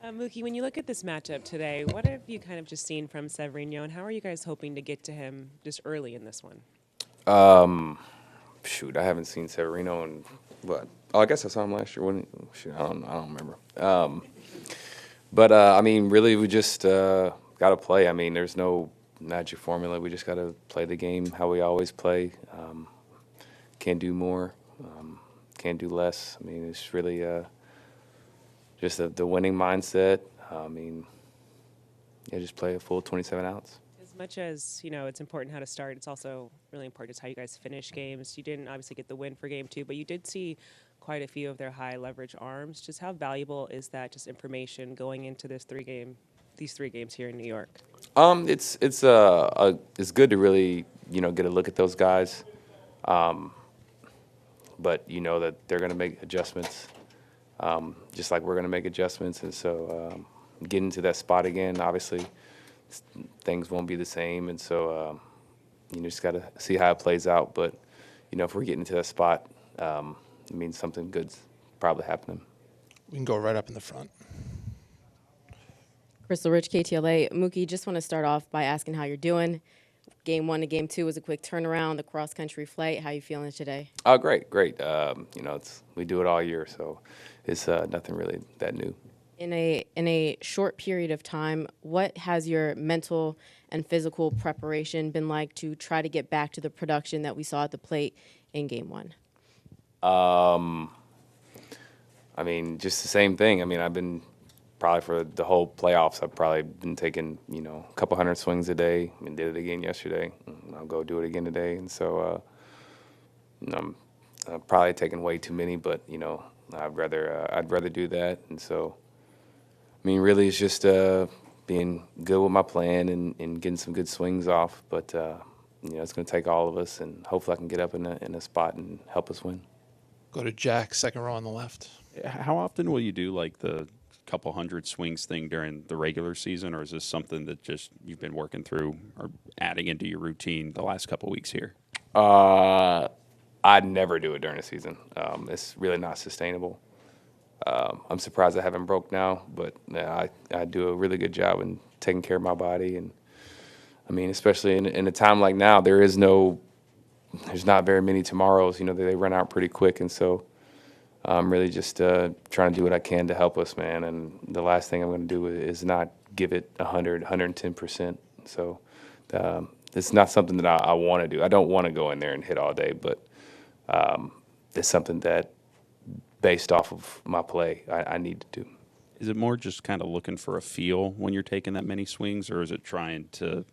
Mookie, when you look at this matchup today, what have you kind of just seen from Severino, and how are you guys hoping to get to him just early in this one? Shoot, I haven't seen Severino in what? Oh, I guess I saw him last year. Shoot, I don't remember. But I mean, really, we just got to play. I mean, there's no magic formula. We just got to play the game how we always play. Can't do more. Can't do less. I mean, it's really just the winning mindset. I mean, yeah, just play a full 27 outs. As much as, it's important how to start, it's also really important just how you guys finish games. You didn't obviously get the win for game two, but you did see quite a few of their high leverage arms. Just how valuable is that just information going into these 3 games here in New York? It's good to really get a look at those guys, but you know that they're going to make adjustments, just like we're going to make adjustments, and so getting to that spot again, obviously things won't be the same, and so you just got to see how it plays out. But if we're getting to that spot, it means something good's probably happening. We can go right up in the front. Crystal Rich, KTLA. Mookie, just want to start off by asking how you're doing. Game 1 to Game 2 was a quick turnaround, the cross-country flight. How you feeling today? Oh, great. We do it all year, so it's nothing really that new. In a short period of time, what has your mental and physical preparation been like to try to get back to the production that we saw at the plate in Game 1? I mean, just the same thing. I mean, I've been probably for the whole playoffs, I've probably been taking, a couple hundred swings a day. I mean, did it again yesterday. I'll go do it again today. And so, I'm probably taking way too many, but, I'd rather do that. And so, I mean, really it's just being good with my plan and getting some good swings off. But, it's going to take all of us, and hopefully I can get up in a spot and help us win. Go to Jack, second row on the left. How often will you do like the couple hundred swings thing during the regular season, or is this something that just you've been working through or adding into your routine the last couple weeks here? I'd never do it during the season. It's really not sustainable. I'm surprised I haven't broke now, but I do a really good job in taking care of my body. And I mean, especially in a time like now, there's not very many tomorrows. They run out pretty quick, and so I'm really just trying to do what I can to help us, man. And the last thing I'm going to do is not give it 100, 110%. So it's not something that I want to do. I don't want to go in there and hit all day, but it's something that, based off of my play, I need to do. Is it more just kind of looking for a feel when you're taking that many swings, or is it trying to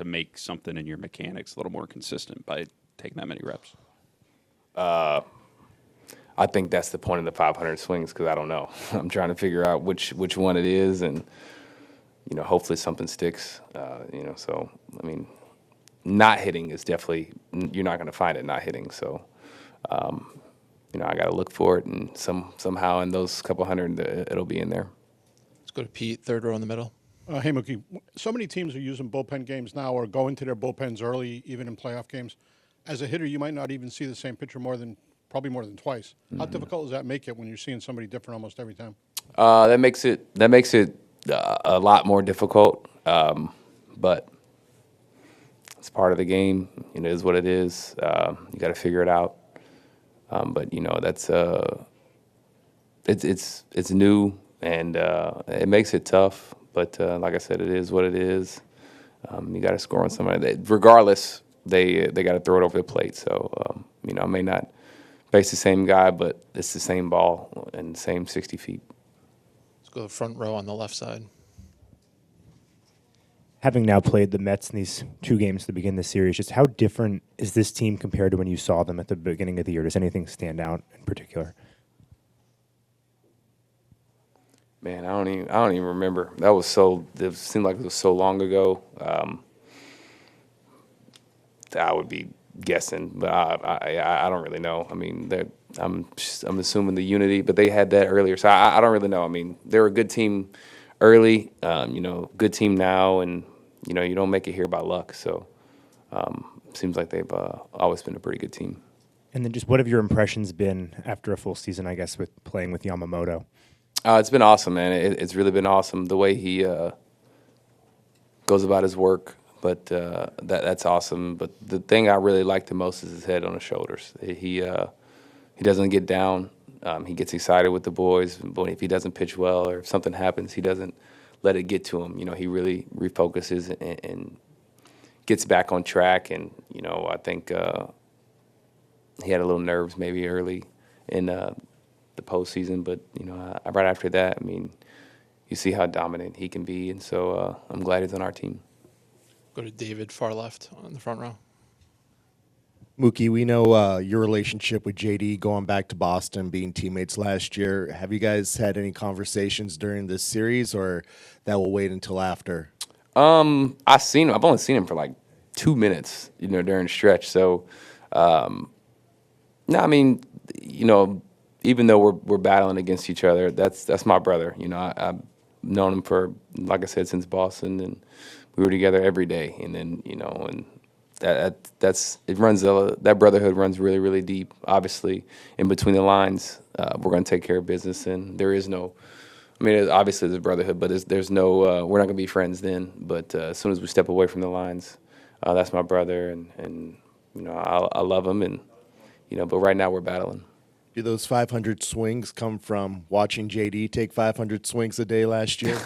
make something in your mechanics a little more consistent by taking that many reps? I think that's the point of the 500 swings, because I don't know. I'm trying to figure out which one it is, and hopefully something sticks. So I mean, not hitting is definitely, you're not going to find it not hitting. So I got to look for it, and somehow in those couple hundred, it'll be in there. Let's go to Pete, third row in the middle. Hey, Mookie, so many teams are using bullpen games now or go into their bullpens early, even in playoff games. As a hitter, you might not even see the same pitcher probably more than twice. Mm-hmm. How difficult does that make it when you're seeing somebody different almost every time? That makes it a lot more difficult, but it's part of the game. It is what it is. You got to figure it out. But that's it's new, and it makes it tough. But like I said, it is what it is. You got to score on somebody. Regardless, they got to throw it over the plate. So I may not face the same guy, but it's the same ball and the same 60 feet. Let's go to the front row on the left side. Having now played the Mets in these 2 games to begin the series, just how different is this team compared to when you saw them at the beginning of the year? Does anything stand out in particular? Man, I don't even remember. It seemed like it was so long ago. I would be guessing, but I don't really know. I mean, I'm assuming the unity, but they had that earlier, so I don't really know. I mean, they're a good team early, good team now, and you don't make it here by luck. So seems like they've always been a pretty good team. And then just what have your impressions been after a full season, I guess, with playing with Yamamoto? It's been awesome, man. It's really been awesome the way he goes about his work. But that's awesome. But the thing I really like the most is his head on his shoulders. He doesn't get down. He gets excited with the boys. But if he doesn't pitch well or if something happens, he doesn't let it get to him. He really refocuses and gets back on track. And I think he had a little nerves maybe early in the postseason, but right after that, I mean, you see how dominant he can be, and so I'm glad he's on our team. Go to David, far left on the front row. Mookie, we know your relationship with JD going back to Boston, being teammates last year. Have you guys had any conversations during this series, or that will wait until after? I've seen him. I've only seen him for like 2 minutes, during the stretch. So, no, I mean, even though we're battling against each other, that's my brother. I've known him for, like I said, since Boston, and we were together every day. And then, and that brotherhood runs really, really deep. Obviously, in between the lines, we're going to take care of business, and there is no. I mean, obviously there's a brotherhood, but there's no. We're not going to be friends then. But as soon as we step away from the lines, that's my brother, and I love him, and but right now we're battling. Do those 500 swings come from watching JD take 500 swings a day last year?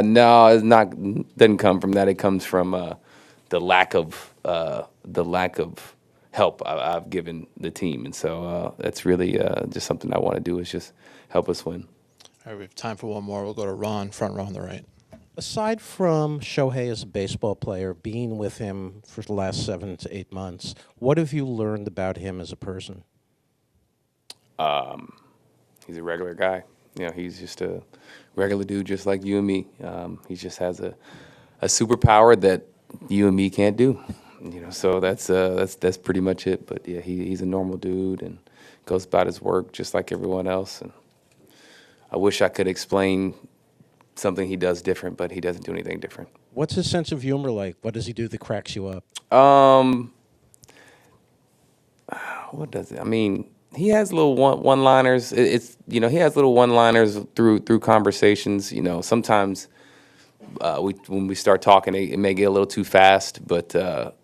No, it's not. Doesn't come from that. It comes from the lack of help I've given the team, and so that's really just something I want to do is just help us win. All right, we have time for one more. We'll go to Ron, front row on the right. Aside from Shohei as a baseball player, being with him for the last 7 to 8 months, what have you learned about him as a person? He's a regular guy. He's just a regular dude, just like you and me. He just has a superpower that you and me can't do. So that's pretty much it. But yeah, he's a normal dude and goes about his work just like everyone else. And I wish I could explain something he does different, but he doesn't do anything different. What's his sense of humor like? What does he do that cracks you up? What does it? I mean, he has little one-liners. It's he has little one-liners through conversations. Sometimes when we start talking, it may get a little too fast. But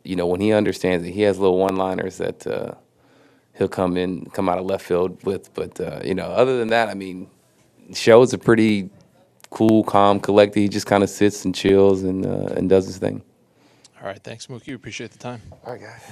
when he understands it, he has little one-liners that he'll come out of left field with. But other than that, I mean, Show is a pretty cool, calm, collected. He just kind of sits and chills and does his thing. All right, thanks, Mookie. We appreciate the time. All right, guys.